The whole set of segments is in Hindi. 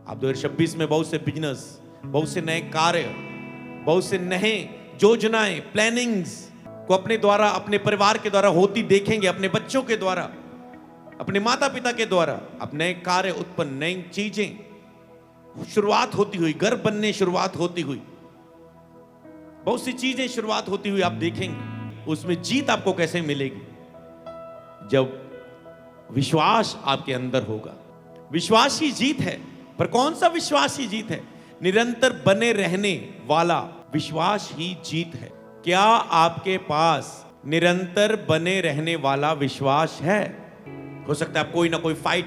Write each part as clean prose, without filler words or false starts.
आप 2026 में बहुत से बिजनेस, बहुत से नए कार्य, बहुत से नए योजनाएं, प्लानिंग्स को अपने द्वारा, अपने परिवार के द्वारा होती देखेंगे, अपने बच्चों के द्वारा, अपने माता पिता के द्वारा। अब नए कार्य उत्पन्न, नई चीजें शुरुआत होती हुई, घर बनने शुरुआत होती हुई, बहुत सी चीजें शुरुआत होती हुई आप देखेंगे। उसमें जीत आपको कैसे मिलेगी? जब विश्वास आपके अंदर होगा। विश्वास ही जीत है। पर कौन सा विश्वास ही जीत है? निरंतर बने रहने वाला विश्वास ही जीत है। क्या आपके पास निरंतर बने रहने वाला विश्वास है? हो सकता है आप कोई ना कोई फाइट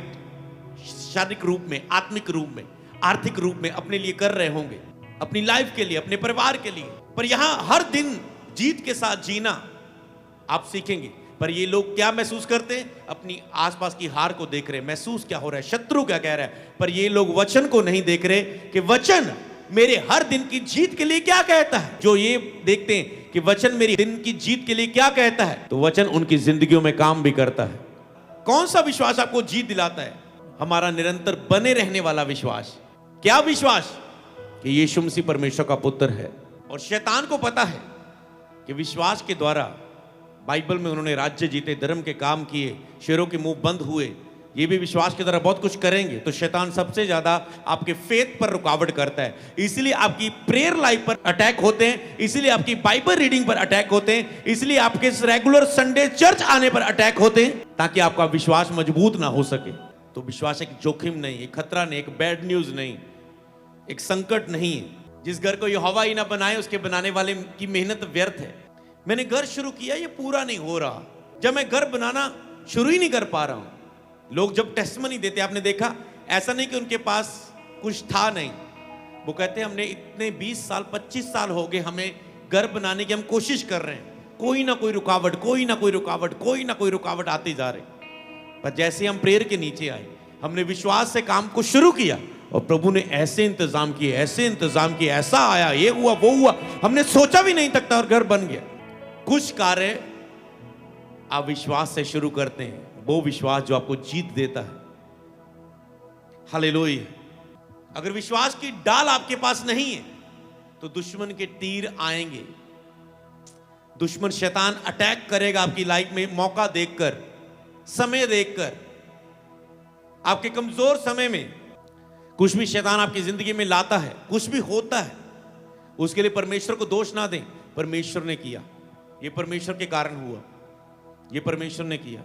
शारीरिक रूप में, आत्मिक रूप में, आर्थिक रूप में अपने लिए कर रहे होंगे, अपनी लाइफ के लिए, अपने परिवार के लिए। पर यहां हर दिन जीत के साथ जीना आप सीखेंगे। पर ये लोग क्या महसूस करते हैं? अपनी आसपास की हार को देख रहे हैं, महसूस क्या हो रहा है, शत्रु क्या कह रहा है। पर ये लोग वचन को नहीं देख रहे कि वचन मेरे हर दिन की जीत के लिए क्या कहता है। जो ये देखते हैं कि वचन मेरी दिन की जीत के लिए क्या कहता है, तो वचन उनकी जिंदगियों में काम भी करता है। कौन सा विश्वास आपको जीत दिलाता है? हमारा निरंतर बने रहने वाला विश्वास। क्या विश्वास? कि यीशु मसीह परमेश्वर का पुत्र है। और शैतान को पता है कि विश्वास के द्वारा, बाइबल में उन्होंने राज्य जीते, धर्म के काम किए, शेरों के मुंह बंद हुए, ये भी विश्वास के द्वारा बहुत कुछ करेंगे। तो शैतान सबसे ज्यादा आपके फेथ पर रुकावट करता है। इसलिए आपकी प्रेयर लाइफ पर अटैक होते हैं, इसलिए आपकी बाइबल रीडिंग पर अटैक होते हैं, इसलिए आपके रेगुलर संडे चर्च आने पर अटैक होते हैं, ताकि आपका विश्वास मजबूत ना हो सके। तो विश्वास एक जोखिम नहीं, एक खतरा नहीं, एक बैड न्यूज नहीं, एक संकट नहीं है। जिस घर को यहोवा ही ना बनाए, उसके बनाने वाले की मेहनत व्यर्थ है। मैंने घर शुरू किया, ये पूरा नहीं हो रहा। जब मैं घर बनाना शुरू ही नहीं कर पा रहा हूं। लोग जब टेस्टिमनी देते, आपने देखा, ऐसा नहीं कि उनके पास कुछ था नहीं, वो कहते हैं हमने इतने 20 साल 25 साल हो गए हमें घर बनाने की, हम कोशिश कर रहे हैं, कोई ना कोई रुकावट, कोई ना कोई रुकावट, कोई ना कोई रुकावट आती जा रही। पर जैसे हम प्रेयर के नीचे आए, हमने विश्वास से काम को शुरू किया और प्रभु ने ऐसे इंतजाम किए, ऐसे इंतजाम किए, ऐसा आया, ये हुआ, वो हुआ, हमने सोचा भी नहीं तक था और घर बन गया। कुछ कार्य आप विश्वास से शुरू करते हैं, वो विश्वास जो आपको जीत देता है। हालेलुया। अगर विश्वास की डाल आपके पास नहीं है तो दुश्मन के तीर आएंगे। दुश्मन शैतान अटैक करेगा आपकी लाइफ में, मौका देखकर, समय देखकर, आपके कमजोर समय में। कुछ भी शैतान आपकी जिंदगी में लाता है, कुछ भी होता है, उसके लिए परमेश्वर को दोष ना दें। परमेश्वर ने किया, ये परमेश्वर के कारण हुआ, ये परमेश्वर ने किया।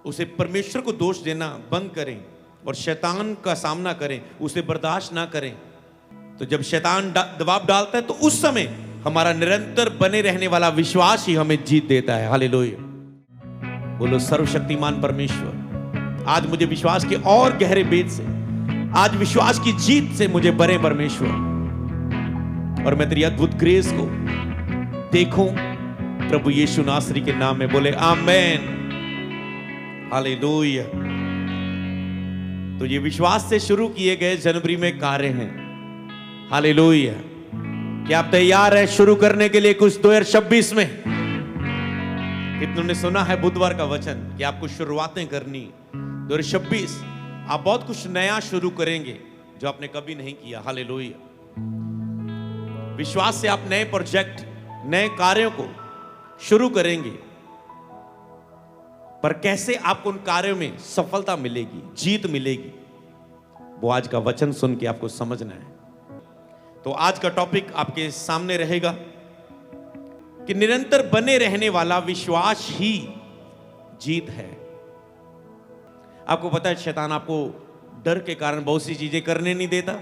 उसे परमेश्वर को दोष देना बंद करें और शैतान का सामना करें, उसे बर्दाश्त ना करें। तो जब शैतान दबाव डालता है तो उस समय हमारा निरंतर बने रहने वाला विश्वास ही हमें जीत देता है। हालेलुया। बोलो सर्वशक्तिमान परमेश्वर, आज मुझे विश्वास के और गहरे भेद से, आज विश्वास की जीत से मुझे बने परमेश्वर, और मैं तेरी अद्भुत ग्रेस को देखूं प्रभु यीशु नासरी के नाम में। बोले आमेन। हालेलुया। तो ये विश्वास से शुरू किए गए जनवरी में कार्य हैं। हालेलुया। क्या आप तैयार हैं शुरू करने के लिए कुछ 2026 में? कितनों ने सुना है बुधवार का वचन कि आपको शुरुआतें करनी 2026, आप बहुत कुछ नया शुरू करेंगे जो आपने कभी नहीं किया। हालेलुया। विश्वास से आप नए प्रोजेक्ट, नए कार्यों को शुरू करेंगे। पर कैसे आपको उन कार्यों में सफलता मिलेगी, जीत मिलेगी, वो आज का वचन सुन के आपको समझना है। तो आज का टॉपिक आपके सामने रहेगा कि निरंतर बने रहने वाला विश्वास ही जीत है। आपको पता है शैतान आपको डर के कारण बहुत सी चीजें करने नहीं देता।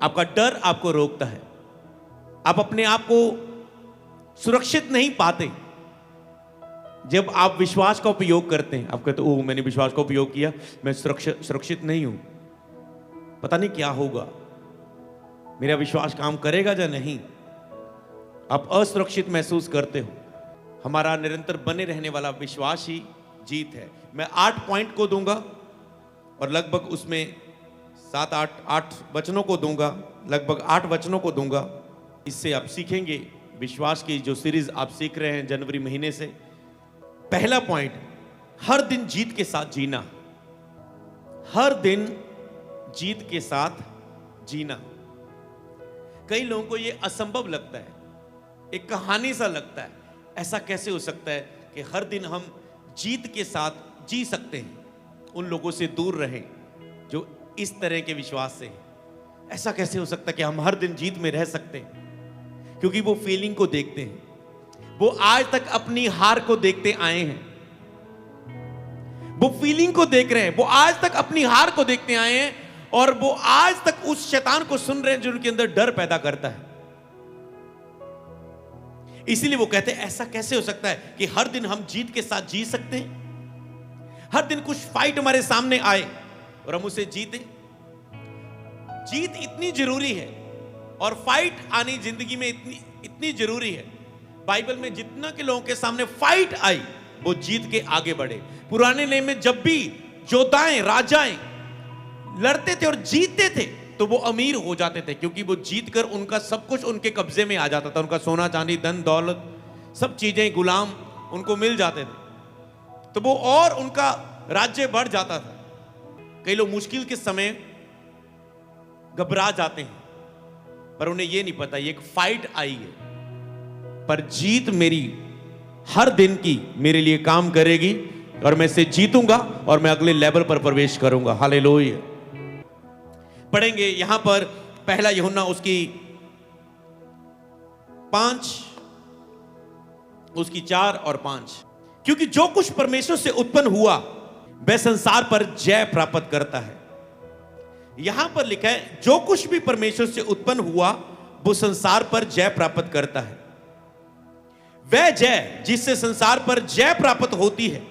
आपका डर आपको रोकता है, आप अपने आप को सुरक्षित नहीं पाते। जब आप विश्वास का उपयोग करते हैं, आप कहते ओह मैंने विश्वास का उपयोग किया, मैं सुरक्षित नहीं हूं, पता नहीं क्या होगा, मेरा विश्वास काम करेगा या नहीं, आप असुरक्षित महसूस करते हो। हमारा निरंतर बने रहने वाला विश्वास ही जीत है। मैं 8 पॉइंट को दूंगा और लगभग उसमें 7-8 वचनों को दूंगा, लगभग 8 वचनों को दूंगा। इससे आप सीखेंगे, विश्वास की जो सीरीज आप सीख रहे हैं जनवरी महीने से। पहला पॉइंट, हर दिन जीत के साथ जीना। हर दिन जीत के साथ जीना। कई लोगों को यह असंभव लगता है, एक कहानी सा लगता है। ऐसा कैसे हो सकता है कि हर दिन हम जीत के साथ जी सकते हैं? उन लोगों से दूर रहें जो इस तरह के विश्वास से हैं। ऐसा कैसे हो सकता है कि हम हर दिन जीत में रह सकते हैं? क्योंकि वो फीलिंग को देखते हैं, वो आज तक अपनी हार को देखते आए हैं, वो फीलिंग को देख रहे हैं, वो आज तक अपनी हार को देखते आए हैं, और वो आज तक उस शैतान को सुन रहे हैं जो उनके अंदर डर पैदा करता है। इसीलिए वो कहते हैं ऐसा कैसे हो सकता है कि हर दिन हम जीत के साथ जी सकते हैं? हर दिन कुछ फाइट हमारे सामने आए और हम उसे जीते। जीत इतनी जरूरी है और फाइट आनी जिंदगी में इतनी जरूरी है। बाइबल में जितना के लोगों के सामने फाइट आई वो जीत के आगे बढ़े। पुराने नियम में जब भी योद्धाएं राजाएं लड़ते थे और जीतते थे तो वो अमीर हो जाते थे, क्योंकि वो जीतकर उनका सब कुछ उनके कब्जे में आ जाता था। उनका सोना चांदी धन दौलत सब चीजें गुलाम उनको मिल जाते थे, तो वो और उनका राज्य बढ़ जाता था। कई लोग मुश्किल के समय घबरा जाते हैं, पर उन्हें यह नहीं पता ये एक फाइट आई है, पर जीत मेरी हर दिन की मेरे लिए काम करेगी और मैं इसे जीतूंगा और मैं अगले लेवल पर प्रवेश करूंगा। हालेलुया। पढ़ेंगे यहां पर पहला यूहन्ना उसकी 4 और 5। क्योंकि जो कुछ परमेश्वर से उत्पन्न हुआ वह संसार पर जय प्राप्त करता है। यहां पर लिखा है जो कुछ भी परमेश्वर से उत्पन्न हुआ वो संसार पर जय प्राप्त करता है। वह जय जिससे संसार पर जय प्राप्त होती है,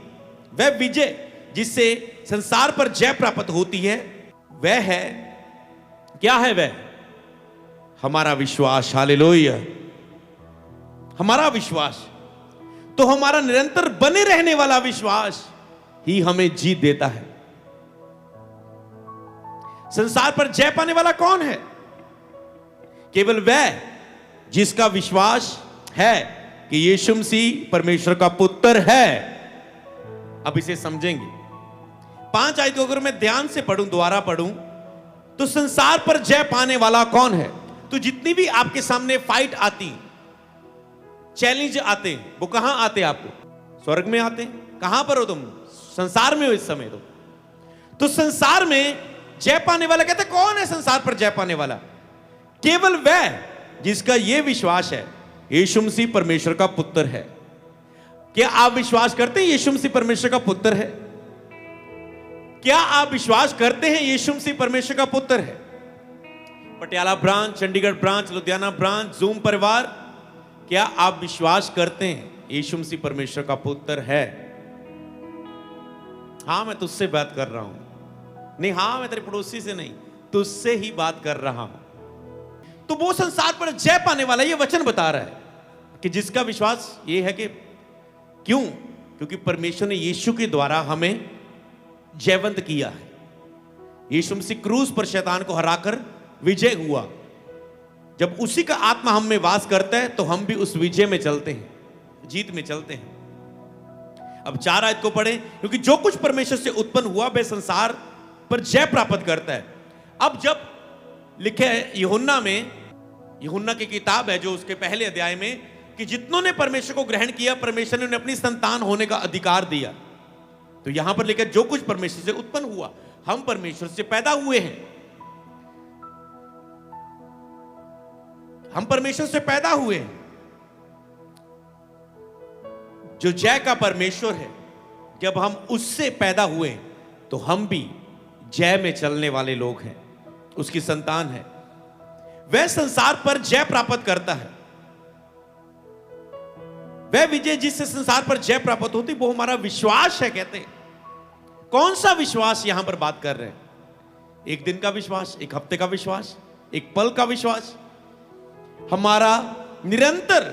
वह विजय जिससे संसार पर जय प्राप्त होती है, वह है, क्या है वह? हमारा विश्वास। हालेलुया। हमारा विश्वास। तो हमारा निरंतर बने रहने वाला विश्वास ही हमें जीत देता है। संसार पर जय पाने वाला कौन है? केवल वह जिसका विश्वास है कि यीशु मसीह परमेश्वर का पुत्र है। अब इसे समझेंगे। 5 आयतों अगर मैं ध्यान से पढ़ूं, दोबारा पढ़ूं, तो संसार पर जय पाने वाला कौन है? तो जितनी भी आपके सामने फाइट आती, चैलेंज आते, वो कहां आते? आपको स्वर्ग में आते। कहां पर हो तुम? संसार में हो इस समय। तो संसार में जय पाने वाला, कहते कौन है संसार पर जय पाने वाला? केवल वह जिसका यह विश्वास है यीशु मसीह परमेश्वर का पुत्र है। क्या आप विश्वास करते हैं यीशु मसीह परमेश्वर का पुत्र है? क्या आप विश्वास करते हैं यीशु मसीह परमेश्वर का पुत्र है? Patiala branch, Chandigarh branch, Ludhiana branch, zoom परिवार, क्या आप विश्वास करते हैं यीशु मसीह परमेश्वर का पुत्र है? हां, मैं तुझसे बात कर रहा हूं। नहीं, हां मैं तेरे पड़ोसी से नहीं, तुझसे ही बात कर रहा हूं। तो वो संसार पर जय पाने वाला, ये वचन बता रहा है कि जिसका विश्वास ये है कि क्यों? क्योंकि परमेश्वर ने यीशु के द्वारा हमें जयवंत किया है। यीशु मसीह क्रूस पर शैतान को हराकर विजय हुआ। जब उसी का आत्मा हम में वास करता है तो हम भी उस विजय में चलते हैं, जीत में चलते हैं। अब 4 आयत को पढ़ें। क्योंकि जो कुछ परमेश्वर से उत्पन्न हुआ वह संसार पर जय प्राप्त करता है। अब जब लिखे है यूहन्ना में, यूहन्ना की किताब है जो उसके पहले अध्याय में, कि जितनों ने परमेश्वर को ग्रहण किया परमेश्वर ने उन्हें अपनी संतान होने का अधिकार दिया। तो यहां पर लिखा जो कुछ परमेश्वर से उत्पन्न हुआ, हम परमेश्वर से पैदा हुए हैं। हम परमेश्वर से पैदा हुए हैं। जो जय का परमेश्वर है, जब हम उससे पैदा हुए तो हम भी जय में चलने वाले लोग हैं, उसकी संतान है। वह संसार पर जय प्राप्त करता है। वह विजय जिससे संसार पर जय प्राप्त होती वो हमारा विश्वास है। कहते हैं कौन सा विश्वास यहां पर बात कर रहे हैं? एक दिन का विश्वास, एक हफ्ते का विश्वास, एक पल का विश्वास? हमारा निरंतर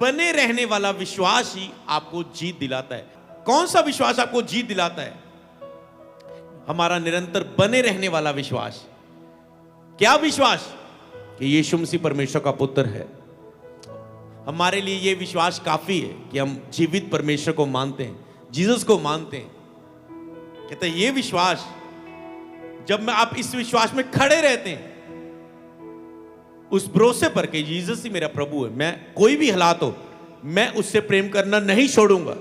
बने रहने वाला विश्वास ही आपको जीत दिलाता है। कौन सा विश्वास आपको जीत दिलाता है? हमारा निरंतर बने रहने वाला विश्वास। क्या विश्वास? कि यीशु मसीह परमेश्वर का पुत्र है। हमारे लिए यह विश्वास काफी है कि हम जीवित परमेश्वर को मानते हैं, जीसस को मानते हैं। कहते हैं यह विश्वास जब मैं आप इस विश्वास में खड़े रहते हैं, उस भरोसे पर कि जीसस ही मेरा प्रभु है, मैं कोई भी हालात हो मैं उससे प्रेम करना नहीं छोड़ूंगा,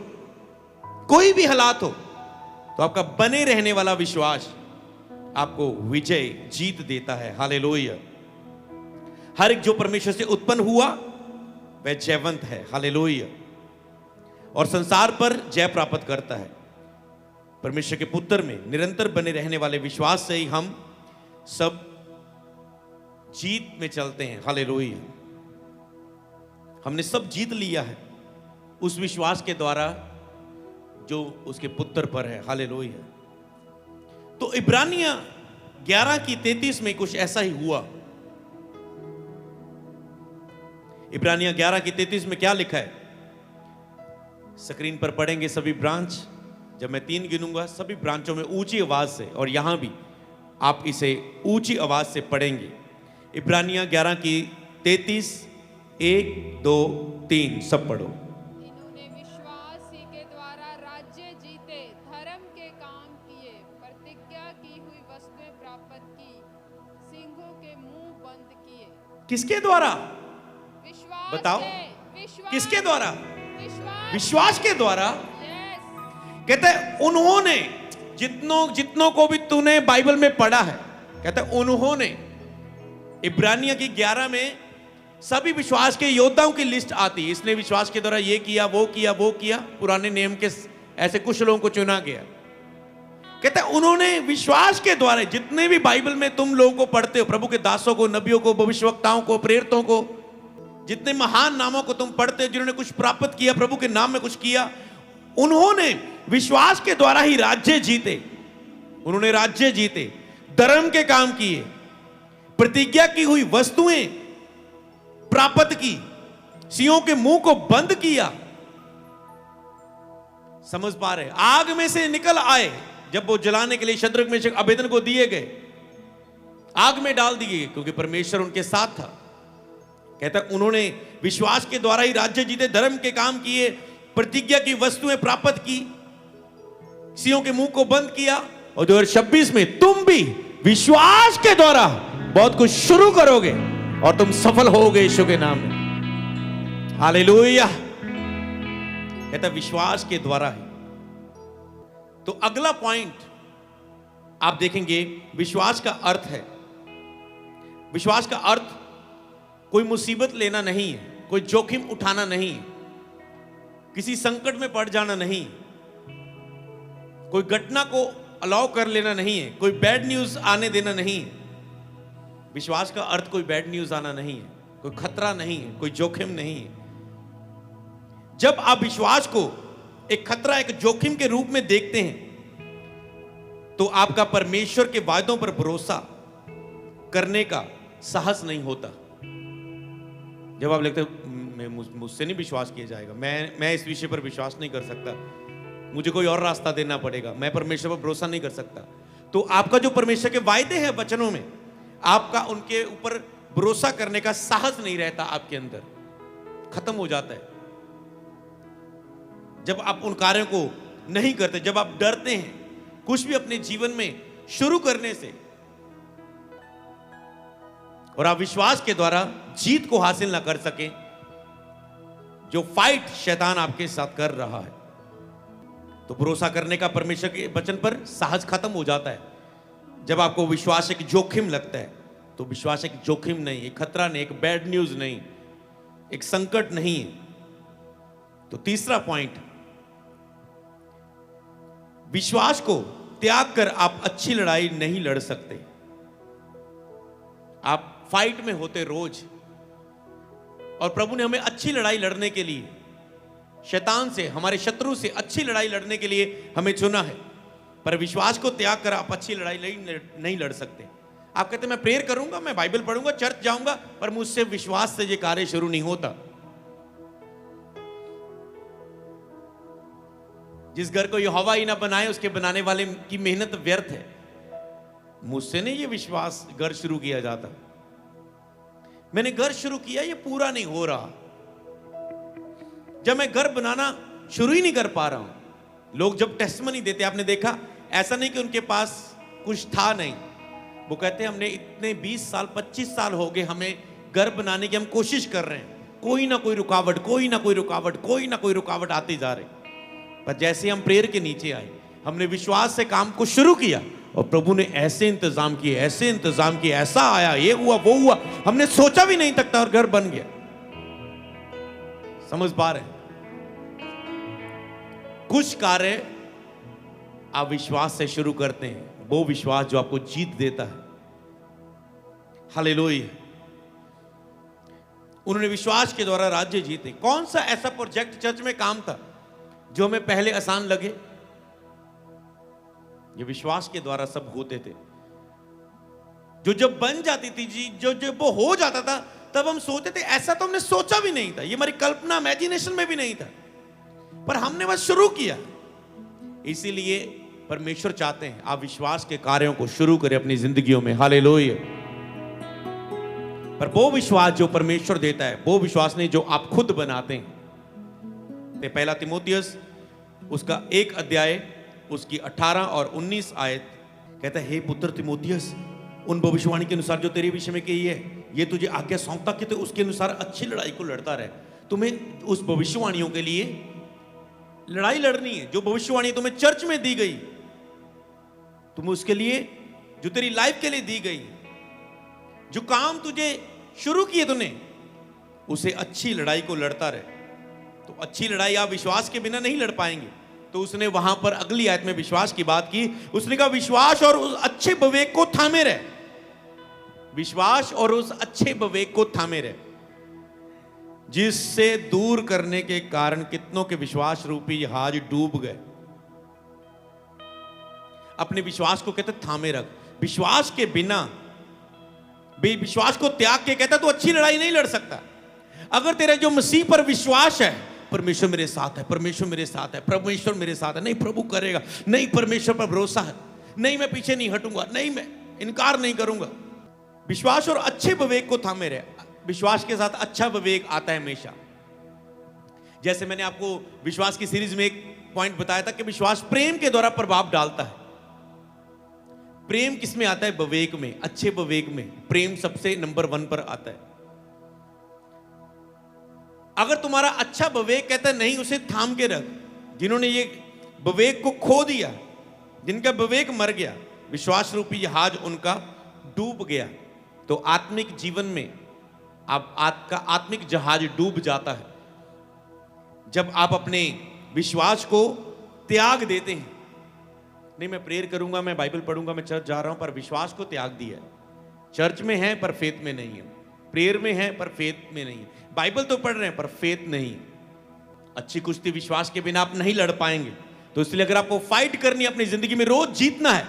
कोई भी हालात हो, तो आपका बने रहने वाला विश्वास आपको विजय जीत देता है। हालेलुया। हर एक जो परमेश्वर से उत्पन्न हुआ वह जयवंत है। हालेलुया। और संसार पर जय प्राप्त करता है। परमेश्वर के पुत्र में निरंतर बने रहने वाले विश्वास से ही हम सब जीत में चलते हैं। हालेलुया। हमने सब जीत लिया है उस विश्वास के द्वारा जो उसके पुत्र पर है। हालेलुया। तो इब्रानियां 11:33 में कुछ ऐसा ही हुआ। इब्रानियां 11:33 में क्या लिखा है? स्क्रीन पर पढ़ेंगे सभी ब्रांच। जब मैं 3 गिनूंगा सभी ब्रांचों में ऊंची आवाज से, और यहां भी आप इसे ऊंची आवाज से पढ़ेंगे। इब्रानियां 11:33, 1, 2, 3 सब पढ़ो। इन्होंने विश्वास ही के द्वारा राज्य जीते, धर्म के काम किए, प्रतिज्ञा की हुई वस्तुएं प्राप्त की, सिंहों के मुंह बंद किए। किसके द्वारा? विश्वास बताओ। विश्वास किसके द्वारा? विश्वास के द्वारा। यस। कहते हैं उन्होंने, जितनों को भी तूने बाइबल में पढ़ा है, कहते हैं उन्होंने। इब्रानियां की 11 में सभी विश्वास के योद्धाओं की लिस्ट आती है। इसने विश्वास के द्वारा ये किया, वो किया, वो किया। पुराने नियम के ऐसे कुछ लोगों को चुना गया। कहते हैं उन्होंने विश्वास के द्वारा, जितने भी बाइबल में तुम लोगों को पढ़ते हो, प्रभु के दासों को, नबियों को, भविष्यवक्ताओं को, प्रेरितों को, जितने महान नामों को तुम पढ़ते हो जिन्होंने कुछ प्राप्त किया, प्रभु के नाम में कुछ किया, उन्होंने विश्वास के द्वारा ही राज्य जीते। उन्होंने राज्य जीते, धर्म के काम किए, प्रतिज्ञा की हुई वस्तुएं प्राप्त की, सिंहों के मुंह को बंद किया। समझ पा रहे? आग में से निकल आए। जब वो जलाने के लिए शद्रक, मेशक, अबेदनगो को दिए गए, आग में डाल दिए गए क्योंकि परमेश्वर उनके साथ था। कहता उन्होंने विश्वास के द्वारा ही राज्य जीते, धर्म के काम किए, प्रतिज्ञा की वस्तुएं प्राप्त की, सिंहों के मुंह को बंद किया। और 2026 में तुम भी विश्वास के द्वारा बहुत कुछ शुरू करोगे और तुम सफल होगे यीशु के नाम में। हालेलुया। कहता विश्वास के द्वारा है। तो अगला पॉइंट आप देखेंगे, विश्वास का अर्थ है, विश्वास का अर्थ कोई मुसीबत लेना नहीं है, कोई जोखिम उठाना नहीं है, किसी संकट में पड़ जाना नहीं, कोई घटना को अलाउ कर लेना नहीं है, कोई बैड न्यूज आने देना नहीं है। विश्वास का अर्थ कोई बैड न्यूज आना नहीं है, कोई खतरा नहीं है, कोई जोखिम नहीं है। जब आप विश्वास को एक खतरा, एक जोखिम के रूप में देखते हैं, तो आपका परमेश्वर के वायदों पर भरोसा करने का साहस नहीं होता। जब आप लगता है मुझसे नहीं विश्वास किया जाएगा, मैं इस विषय पर विश्वास नहीं कर सकता, मुझे कोई और रास्ता देना पड़ेगा, मैं परमेश्वर पर भरोसा नहीं कर सकता, तो आपका जो परमेश्वर के वायदे हैं वचनों में, आपका उनके ऊपर भरोसा करने का साहस नहीं रहता, आपके अंदर खत्म हो जाता है। जब आप उन कार्यों को नहीं करते, जब आप डरते हैं कुछ भी अपने जीवन में शुरू करने से, और आप विश्वास के द्वारा जीत को हासिल ना कर सके, जो फाइट शैतान आपके साथ कर रहा है, तो भरोसा करने का परमेश्वर के वचन पर साहस खत्म हो जाता है। जब आपको विश्वास एक जोखिम लगता है, तो विश्वास एक जोखिम नहीं, एक खतरा नहीं, एक बैड न्यूज नहीं, एक संकट नहीं है। तो तीसरा पॉइंट, विश्वास को त्याग कर आप अच्छी लड़ाई नहीं लड़ सकते। आप फाइट में होते रोज, और प्रभु ने हमें अच्छी लड़ाई लड़ने के लिए, शैतान से, हमारे शत्रु से अच्छी लड़ाई लड़ने के लिए हमें चुना है। पर विश्वास को त्याग कर आप अच्छी लड़ाई नहीं लड़ सकते। आप कहते मैं प्रेयर करूंगा, मैं बाइबल पढ़ूंगा, चर्च जाऊंगा, पर मुझसे विश्वास से ये कार्य शुरू नहीं होता। जिस घर को यहोवा ही ना बनाए, उसके बनाने वाले की मेहनत व्यर्थ है। मुझसे नहीं ये विश्वास घर शुरू किया जाता। मैंने घर शुरू किया, ये पूरा नहीं हो रहा। जब मैं घर बनाना शुरू ही नहीं कर पा रहा हूं, लोग जब टेस्टिमनी देते, आपने देखा, ऐसा नहीं कि उनके पास कुछ था नहीं, वो कहते हैं हमने इतने 20 साल 25 साल हो गए हमें घर बनाने की हम कोशिश कर रहे हैं, कोई ना कोई रुकावट, कोई ना कोई रुकावट, कोई ना कोई रुकावट आती जा रही। पर जैसे हम प्रेयर के नीचे आए, हमने विश्वास से काम को शुरू किया और प्रभु ने ऐसे इंतजाम किए, ऐसे इंतजाम किए, ऐसा आया, ये हुआ वो हुआ, हमने सोचा भी नहीं तक था और घर बन गया। समझ पा रहे हैं? कुछ कार्य आप विश्वास से शुरू करते हैं, वो विश्वास जो आपको जीत देता है। हालेलुया। उन्होंने विश्वास के द्वारा राज्य जीते। कौन सा ऐसा प्रोजेक्ट चर्च में काम था जो हमें पहले आसान लगे? ये विश्वास के द्वारा सब होते थे। जो जब बन जाती थी जी, जो जब वो हो जाता था, तब हम सोचते थे ऐसा तो हमने सोचा भी नहीं था, ये हमारी कल्पना इमेजिनेशन में भी नहीं था, पर हमने बस शुरू किया। इसीलिए परमेश्वर चाहते हैं आप विश्वास के कार्यों को शुरू करें अपनी जिंदगियों में। हालेलुया। पर वो विश्वास जो परमेश्वर देता है, वो विश्वास नहीं जो आप खुद बनाते हैं। तो पहला तीमुथियुस उसका 1 अध्याय उसकी 18 और 19 आयत कहता है, हे पुत्र तीमुथियुस, उन भविष्यवाणी के अनुसार जो तेरे विषय में कही है, ये तुझे आज्ञा सौंपता कि तो उसके अनुसार अच्छी लड़ाई को लड़ता रहे। तुम्हें उस भविष्यवाणियों के लिए लड़ाई लड़नी है, जो भविष्यवाणी तुम्हें चर्च में दी गई, तुम्हें उसके लिए, जो तेरी लाइफ के लिए दी गई, जो काम तुझे शुरू किए तूने, उसे अच्छी लड़ाई को लड़ता रहे। तो अच्छी लड़ाई आप विश्वास के बिना नहीं लड़ पाएंगे। तो उसने वहां पर अगली आयत में विश्वास की बात की। उसने कहा विश्वास और उस अच्छे विवेक को थामे रहे। विश्वास और उस अच्छे विवेक को थामे रहे, जिससे दूर करने के कारण कितनों के विश्वास रूपी जहाज डूब गए। अपने विश्वास को कहते थामे रख। विश्वास के बिना, विश्वास को त्याग के कहता तो अच्छी लड़ाई नहीं लड़ सकता। अगर तेरा जो मसीह पर विश्वास है, परमेश्वर मेरे साथ है, परमेश्वर मेरे साथ है, परमेश्वर मेरे साथ है, नहीं प्रभु करेगा, नहीं परमेश्वर पर भरोसा है, नहीं मैं पीछे नहीं हटूंगा, नहीं मैं इनकार नहीं करूंगा। विश्वास और अच्छे विवेक को थामे रहे। विश्वास के साथ अच्छा विवेक आता है हमेशा। जैसे मैंने आपको विश्वास की सीरीज में एक पॉइंट बताया था कि विश्वास प्रेम के द्वारा प्रभाव डालता है। प्रेम किस में आता है? विवेक में, अच्छे विवेक में प्रेम सबसे नंबर 1 पर आता है। अगर तुम्हारा अच्छा विवेक कहता है नहीं, उसे थाम के रख। जिन्होंने ये विवेक को खो दिया, जिनका विवेक मर गया, विश्वास रूपी जहाज उनका डूब गया। तो आत्मिक जीवन में आपका आत्मिक जहाज डूब जाता है जब आप अपने विश्वास को त्याग देते हैं। नहीं मैं प्रेयर करूंगा, मैं बाइबल पढ़ूंगा, मैं चर्च जा रहा हूं, पर विश्वास को त्याग दिया। चर्च में है पर फेथ में नहीं है, प्रेयर में है पर फेथ में नहीं है, बाइबल तो पढ़ रहे हैं पर फेथ नहीं। अच्छी कुश्ती विश्वास के बिना आप नहीं लड़ पाएंगे। तो इसलिए अगर आपको फाइट करनी है, अपनी जिंदगी में रोज जीतना है,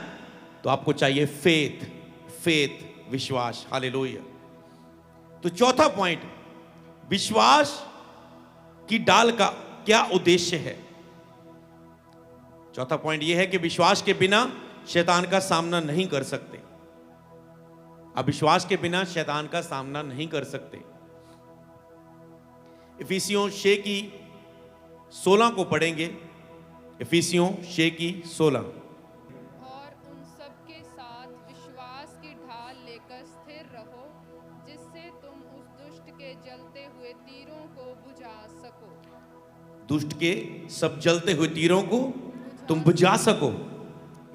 तो आपको चाहिए फेथ, फेथ, विश्वास। हालेलुया। तो चौथा पॉइंट, विश्वास की डाल का क्या उद्देश्य है? चौथा पॉइंट यह है कि विश्वास के बिना शैतान का सामना नहीं कर सकते। आप विश्वास के बिना शैतान का सामना नहीं कर सकते। इफिसियों 6:16 को पढ़ेंगे। इफिसियों 6:16। और उन सब के साथ विश्वास की ढाल लेकर स्थिर रहो, जिससे तुम उस दुष्ट के जलते हुए तीरों को बुझा सको। दुष्ट के सब जलते हुए तीरों को तुम बुझा सको।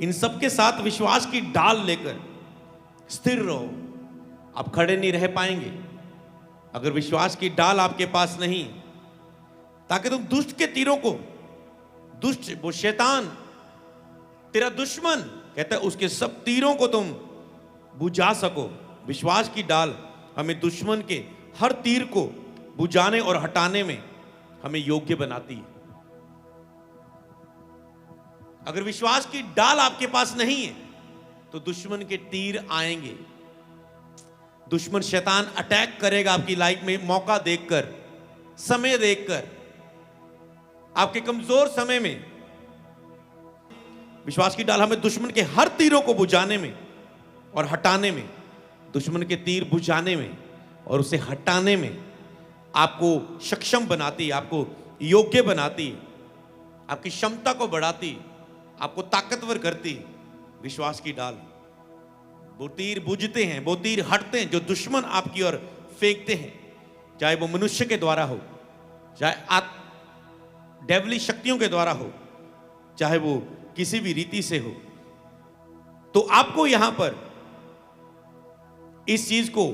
इन सब के साथ विश्वास की ढाल लेकर स्थिर रहो। आप खड़े नहीं रह पाएंगे अगर विश्वास की ढाल आपके पास नहीं, ताकि तुम दुष्ट के तीरों को, दुष्ट वो शैतान तेरा दुश्मन कहता है, उसके सब तीरों को तुम बुझा सको। विश्वास की डाल हमें दुश्मन के हर तीर को बुझाने और हटाने में हमें योग्य बनाती है। अगर विश्वास की डाल आपके पास नहीं है तो दुश्मन के तीर आएंगे। दुश्मन शैतान अटैक करेगा आपकी लाइफ में, मौका देखकर, समय देखकर, आपके कमजोर समय में। विश्वास की डाल हमें दुश्मन के हर तीरों को बुझाने में और हटाने में, दुश्मन के तीर बुझाने में और उसे हटाने में आपको सक्षम बनाती है, आपको योग्य बनाती है, आपकी क्षमता को बढ़ाती है, आपको ताकतवर करती है। विश्वास की डाल वो तीर बुझते हैं, वो तीर हटते हैं जो दुश्मन आपकी ओर फेंकते हैं, चाहे वो मनुष्य के द्वारा हो, चाहे डेवली शक्तियों के द्वारा हो, चाहे वो किसी भी रीति से हो। तो आपको यहां पर इस चीज को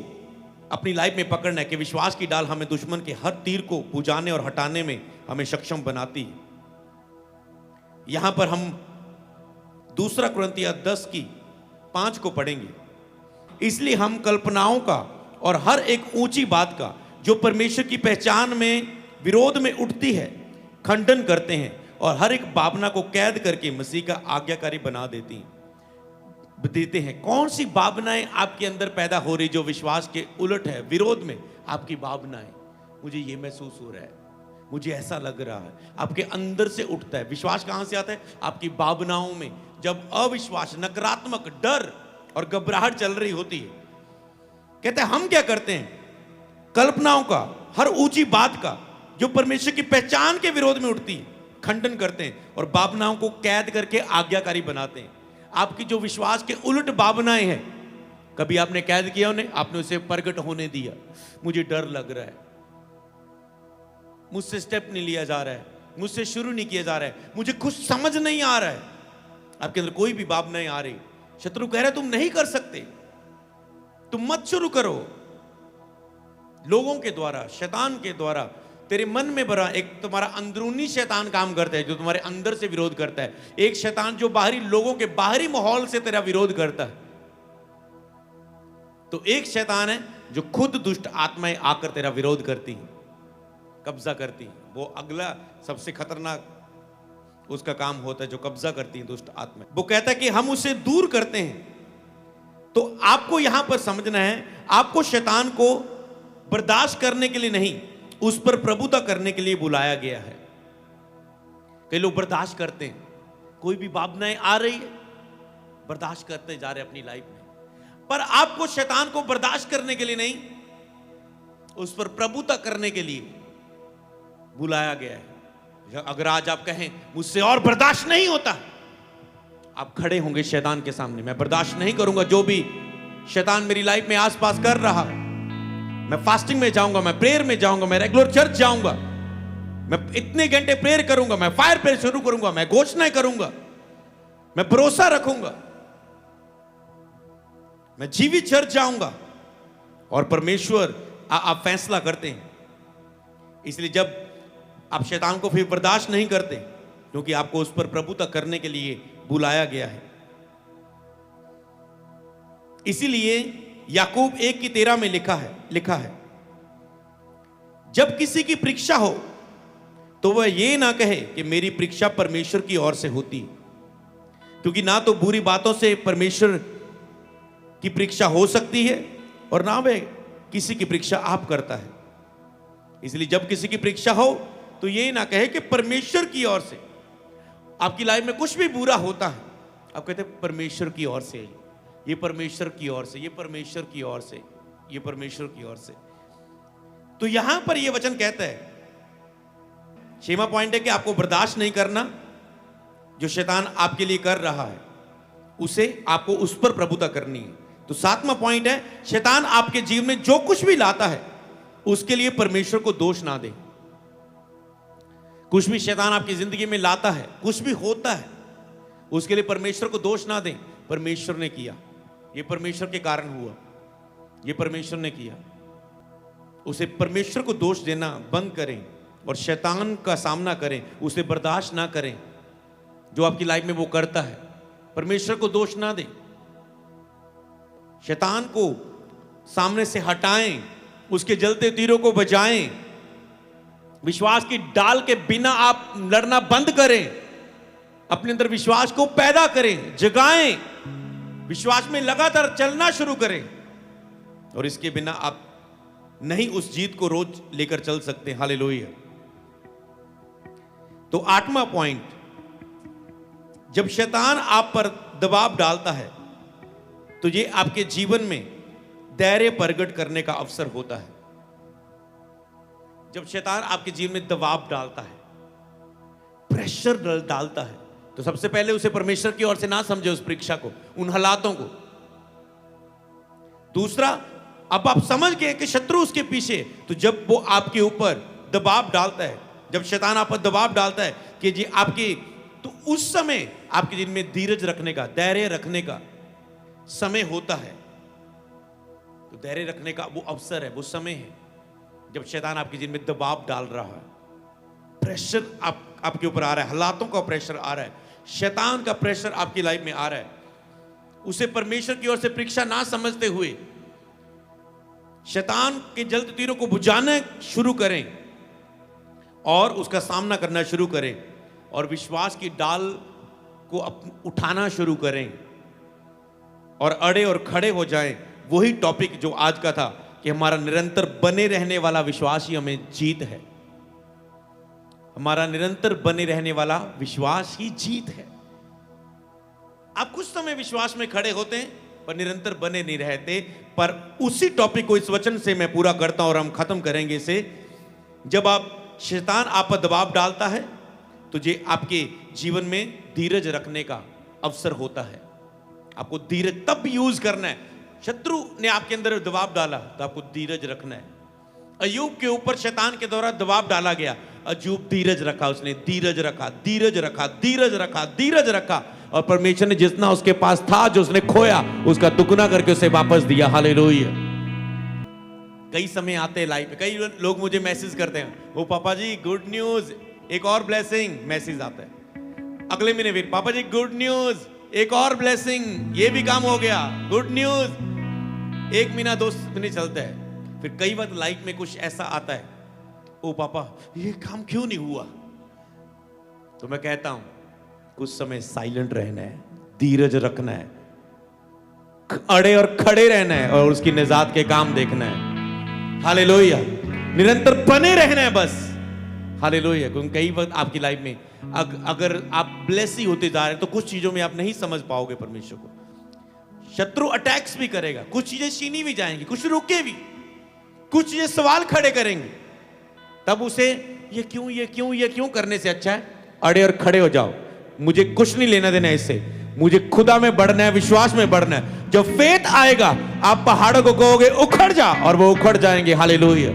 अपनी लाइफ में पकड़ना है कि विश्वास की डाल हमें दुश्मन के हर तीर को बुझाने और हटाने में हमें सक्षम बनाती है। यहां पर हम 2 कुरिन्थियों 10:5 को पढ़ेंगे। इसलिए हम कल्पनाओं का और हर एक ऊंची बात का जो परमेश्वर की पहचान में विरोध में उठती है खंडन करते हैं और हर एक भावना को कैद करके मसीह का आज्ञाकारी बना देते हैं। कौन सी भावनाएं आपके अंदर पैदा हो रही जो विश्वास के उलट है, विरोध में आपकी भावनाएं, मुझे ये महसूस हो रहा है, मुझे ऐसा लग रहा है, आपके अंदर से उठता है। विश्वास कहां से आता है? आपकी भावनाओं में। जब अविश्वास, नकारात्मक, डर और घबराहट चल रही होती है, कहते हैं हम क्या करते हैं? कल्पनाओं का, हर ऊंची बात का जो परमेश्वर की पहचान के विरोध में उठती है खंडन करते हैं और भावनाओं को कैद करके आज्ञाकारी बनाते हैं। आपकी जो विश्वास के उलट भावनाएं हैं, कभी आपने कैद किया उन्हें, आपने उसे प्रकट होने दिया। मुझे डर लग रहा है, मुझसे स्टेप नहीं लिया जा रहा है, मुझसे शुरू नहीं किया जा रहा है, मुझे कुछ समझ नहीं आ रहा है। आपके अंदर कोई भी भावनाएं आ रही, शत्रु कह रहा है तुम नहीं कर सकते, तुम मत शुरू करो। लोगों के द्वारा, शैतान के द्वारा तेरे मन में भरा एक तुम्हारा अंदरूनी शैतान काम करता है जो तुम्हारे अंदर से विरोध करता है। एक शैतान जो बाहरी लोगों के बाहरी माहौल से तेरा विरोध करता है। तो एक शैतान है जो खुद दुष्ट आत्माएं आकर तेरा विरोध करती हैं, कब्जा करती हैं। वो अगला सबसे खतरनाक उसका काम होता है जो कब्जा करती हैं दुष्ट आत्माएं। वो कहता है कि हम उसे दूर करते हैं। तो आपको यहां पर समझना है, आपको शैतान को बर्दाश्त करने के लिए नहीं, उस पर प्रभुता करने के लिए बुलाया गया है। कई लोग बर्दाश्त करते हैं, कोई भी भावनाएं आ रही है बर्दाश्त करते जा रहे अपनी लाइफ में, पर आपको शैतान को बर्दाश्त करने के लिए नहीं, उस पर प्रभुता करने के लिए बुलाया गया है। अगर आज आप कहें मुझसे और बर्दाश्त नहीं होता, आप खड़े होंगे शैतान के सामने, मैं बर्दाश्त नहीं करूंगा जो भी शैतान मेरी लाइफ में आसपास कर रहा है। मैं फास्टिंग में जाऊंगा, मैं प्रेयर में जाऊंगा, मैं रेगुलर चर्च जाऊंगा, मैं इतने घंटे प्रेयर करूंगा, मैं फायर प्रेयर शुरू करूंगा, मैं घोषणाएं करूंगा, मैं भरोसा रखूंगा, मैं जीवित चर्च जाऊंगा। और परमेश्वर आप फैसला करते हैं। इसलिए जब आप शैतान को फिर बर्दाश्त नहीं करते, क्योंकि आपको उस पर प्रभुता करने के लिए बुलाया गया है। इसीलिए याकूब 1:13 में लिखा है जब किसी की परीक्षा हो तो वह ये ना कहे कि मेरी परीक्षा परमेश्वर की ओर से होती, क्योंकि ना तो बुरी बातों से परमेश्वर की परीक्षा हो सकती है और ना वह किसी की परीक्षा आप करता है। इसलिए जब किसी की परीक्षा हो तो ये ना कहे कि परमेश्वर की ओर से। आपकी लाइफ में कुछ भी बुरा होता है, आप कहते हैं परमेश्वर की ओर से, ये परमेश्वर की ओर से, ये परमेश्वर की ओर से, ये परमेश्वर की ओर से। तो यहां पर यह वचन कहता है, 6वां पॉइंट है कि आपको बर्दाश्त नहीं करना जो शैतान आपके लिए कर रहा है, उसे आपको उस पर प्रभुता करनी है। तो 7वां पॉइंट है, शैतान आपके जीवन में जो कुछ भी लाता है उसके लिए परमेश्वर को दोष ना दे। कुछ भी शैतान आपकी जिंदगी में लाता है, कुछ भी होता है, उसके लिए परमेश्वर को दोष ना दें। परमेश्वर ने किया, ये परमेश्वर के कारण हुआ, ये परमेश्वर ने किया। उसे परमेश्वर को दोष देना बंद करें और शैतान का सामना करें, उसे बर्दाश्त ना करें जो आपकी लाइफ में वो करता है। परमेश्वर को दोष ना दें, शैतान को सामने से हटाएं, उसके जलते तीरों को बजाएं। विश्वास की डाल के बिना आप लड़ना बंद करें, अपने अंदर विश्वास को पैदा करें, जगाएं, विश्वास में लगातार चलना शुरू करें। और इसके बिना आप नहीं उस जीत को रोज लेकर चल सकते। हालेलुया। तो 8वां पॉइंट, जब शैतान आप पर दबाव डालता है तो ये आपके जीवन में धैर्य प्रकट करने का अवसर होता है। जब शैतान आपके जीवन में दबाव डालता है, प्रेशर डालता है, तो सबसे पहले उसे परमेश्वर की ओर से ना समझे, उस परीक्षा को, उन हालातों को। दूसरा, अब आप समझ गए कि शत्रु उसके पीछे, तो जब वो आपके ऊपर दबाव डालता है, जब शैतान आप पर दबाव डालता है कि जी आपकी, तो उस समय आपके दिल में धीरज रखने का, धैर्य रखने का समय होता है। तो धैर्य रखने का वो अवसर है, वो समय है जब शैतान आपके दिल में दबाव डाल रहा है, प्रेशर आपके ऊपर आ रहा है, हालातों का प्रेशर आ रहा है, शैतान का प्रेशर आपकी लाइफ में आ रहा है। उसे परमेश्वर की ओर से परीक्षा ना समझते हुए शैतान के जलते तीरों को बुझाना शुरू करें और उसका सामना करना शुरू करें और विश्वास की डाल को उठाना शुरू करें और अड़े और खड़े हो जाएं। वही टॉपिक जो आज का था कि हमारा निरंतर बने रहने वाला विश्वास ही हमें जीत है। हमारा निरंतर बने रहने वाला विश्वास ही जीत है। आप कुछ समय विश्वास में खड़े होते हैं पर निरंतर बने नहीं रहते। पर उसी टॉपिक को इस वचन से मैं पूरा करता हूं और हम खत्म करेंगे इसे। जब आप शैतान आप पर दबाव डालता है तो ये आपके जीवन में धीरज रखने का अवसर होता है। आपको धीरज तब यूज करना है। शत्रु ने आपके अंदर दबाव डाला तो आपको धीरज रखना है। अय्यूब के ऊपर शैतान के द्वारा दबाव डाला गया, अय्यूब धीरज रखा, उसने धीरज रखा, धीरज रखा, धीरज रखा, धीरज रखा और परमेश्वर ने जितना उसके पास था, जो उसने खोया, उसका दुगना करके उसे वापस दिया। हालेलुया। कई समय आते हैं लाइफ में, कई लोग मुझे मैसेज करते हैं, वो पापा जी गुड न्यूज, एक और ब्लेसिंग, मैसेज आता है। अगले महीने फिर पापा जी गुड न्यूज, एक और ब्लेसिंग, ये भी काम हो गया, गुड न्यूज। एक महीना 2 महीने चलता है। फिर कई बार लाइफ में कुछ ऐसा आता है, ओ पापा ये काम क्यों नहीं हुआ। तो मैं कहता हूं कुछ समय साइलेंट रहना है, धीरज रखना है, अड़े और खड़े रहना है और उसकी निजात के काम देखना है। हालेलुया। निरंतर बने रहना है बस। हालेलुया। क्योंकि कई वक्त आपकी लाइफ में अगर आप ब्लेस ही होते जा रहे हैं तो कुछ चीजों में आप नहीं समझ पाओगे परमेश्वर को। शत्रु अटैक्स भी करेगा, कुछ चीजें छीनी भी जाएंगी, कुछ रुके भी, कुछ चीजें सवाल खड़े करेंगे। तब उसे ये क्यों, ये क्यों, ये क्यों करने से अच्छा है अड़े और खड़े हो जाओ। मुझे कुछ नहीं लेना देना इससे, मुझे खुदा में बढ़ना है, विश्वास में बढ़ना है। जब फेथ आएगा आप पहाड़ों को कहोगे उखड़ जा और वो उखड़ जाएंगे। हालेलुया।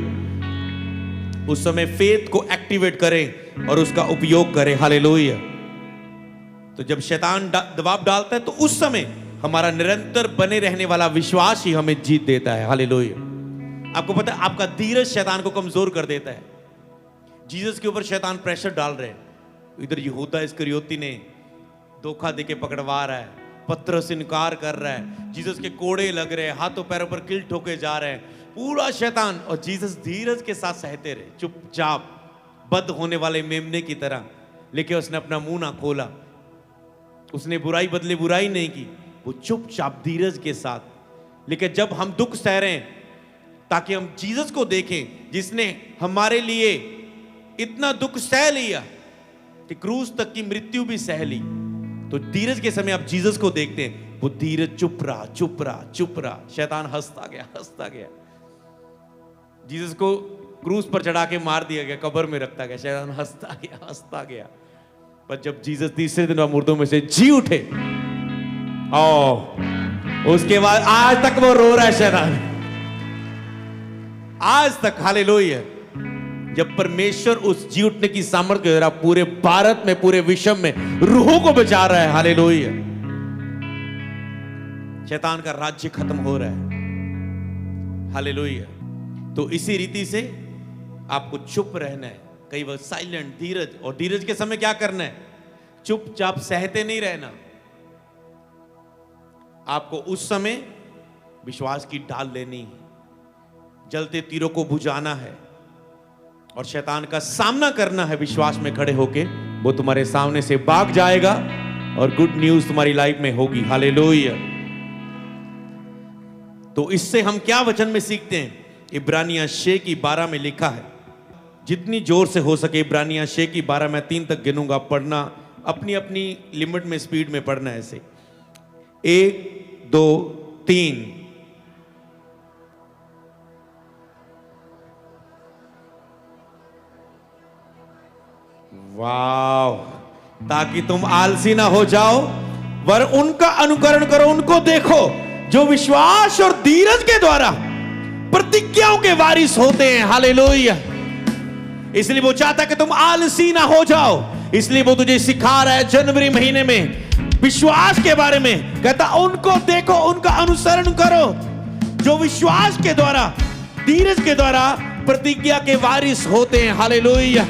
उस समय फेथ को एक्टिवेट करें और उसका उपयोग करें। हालेलुया। तो जब शैतान दबाव डालता है तो उस समय हमारा निरंतर बने रहने वाला विश्वास ही हमें जीत देता है। हालेलुया। आपको पता है आपका धीरज शैतान को कमजोर कर देता है। जीसस के ऊपर शैतान प्रेशर डाल रहे हैं, इधर यहूदा इस्करियोती ने धोखा देके पकड़वा रहा है, पतरस इनकार कर रहा है, जीसस के कोड़े लग रहे हैं, हाथों पैरों पर कील ठोके जा रहे हैं, पूरा शैतान। और जीसस धीरज के साथ सहते रहे, चुपचाप बद होने वाले मेमने की तरह। लेकिन उसने अपना मुंह ना खोला, उसने बुराई बदले बुराई नहीं की, वो चुपचाप धीरज के साथ। लेकिन जब हम दुख सह रहे हैं ताकि हम जीसस को देखें जिसने हमारे लिए इतना दुख सह लिया कि क्रूस तक की मृत्यु भी सह ली, तो धीरज के समय आप जीसस को देखते हैं, वो धीरज चुप रहा, चुप रहा, चुप रहा। शैतान हंसता गया, हंसता गया। जीसस को क्रूस पर चढ़ा के मार दिया गया, कब्र में रखता गया, शैतान हंसता गया, हंसता गया। पर जब जीसस तीसरे दिन मुर्दों में से जी उठे, उसके बाद आज तक वो रो रहा है शैतान, आज तक। हालेलुया। जब परमेश्वर उस जी उठने की सामर्थ्य के द्वारा पूरे भारत में, पूरे विश्व में रूहों को बचा रहा है। हालेलुया। शैतान का राज्य खत्म हो रहा है। हालेलुया। तो इसी रीति से आपको चुप रहना है, कई बार साइलेंट, धीरज। और धीरज के समय क्या करना है, चुपचाप सहते नहीं रहना। आपको उस समय विश्वास की ढाल लेनी है, जलते तीरों को बुझाना है और शैतान का सामना करना है। विश्वास में खड़े होके वो तुम्हारे सामने से भाग जाएगा और गुड न्यूज तुम्हारी लाइफ में होगी। हालेलुया। तो इससे हम क्या वचन में सीखते हैं, इब्रानियां 6:12 में लिखा है, जितनी जोर से हो सके इब्रानियां 6:12, मैं 3 तक गिनूंगा, पढ़ना अपनी अपनी लिमिट में, स्पीड में पढ़ना है ऐसे। 1 2 3। वाव। ताकि तुम आलसी ना हो जाओ, वर उनका अनुकरण करो, उनको देखो जो विश्वास और धीरज के द्वारा प्रतिज्ञाओं के वारिस होते हैं। हालेलुया। इसलिए वो चाहता कि तुम आलसी ना हो जाओ, इसलिए वो तुझे सिखा रहा है जनवरी महीने में विश्वास के बारे में। कहता उनको देखो, उनका अनुसरण करो जो विश्वास के द्वारा, धीरज के द्वारा प्रतिज्ञा के वारिस होते हैं। हालेलुया।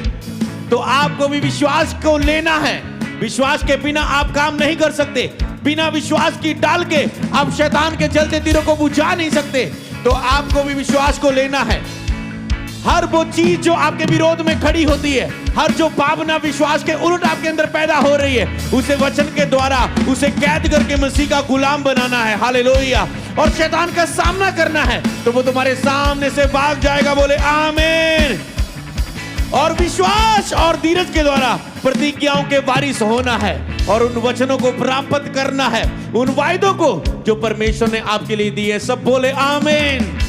तो आपको भी विश्वास को लेना है। विश्वास के बिना आप काम नहीं कर सकते। बिना विश्वास की डाल के आप शैतान के जलते तीरों को बुझा नहीं सकते। तो आपको भी विश्वास को लेना है। हर वो चीज जो आपके विरोध में खड़ी होती है, हर जो भावना विश्वास के उलट आपके अंदर पैदा हो रही है, उसे वचन के द्वारा उसे कैद करके मसीह का गुलाम बनाना है। हालेलुया। और शैतान का सामना करना है तो वो तुम्हारे सामने से भाग जाएगा। बोले आमीन। और विश्वास और धीरज के द्वारा प्रतिज्ञाओं के वारिस होना है और उन वचनों को प्राप्त करना है, उन वायदों को जो परमेश्वर ने आपके लिए दिए। सब बोले आमीन।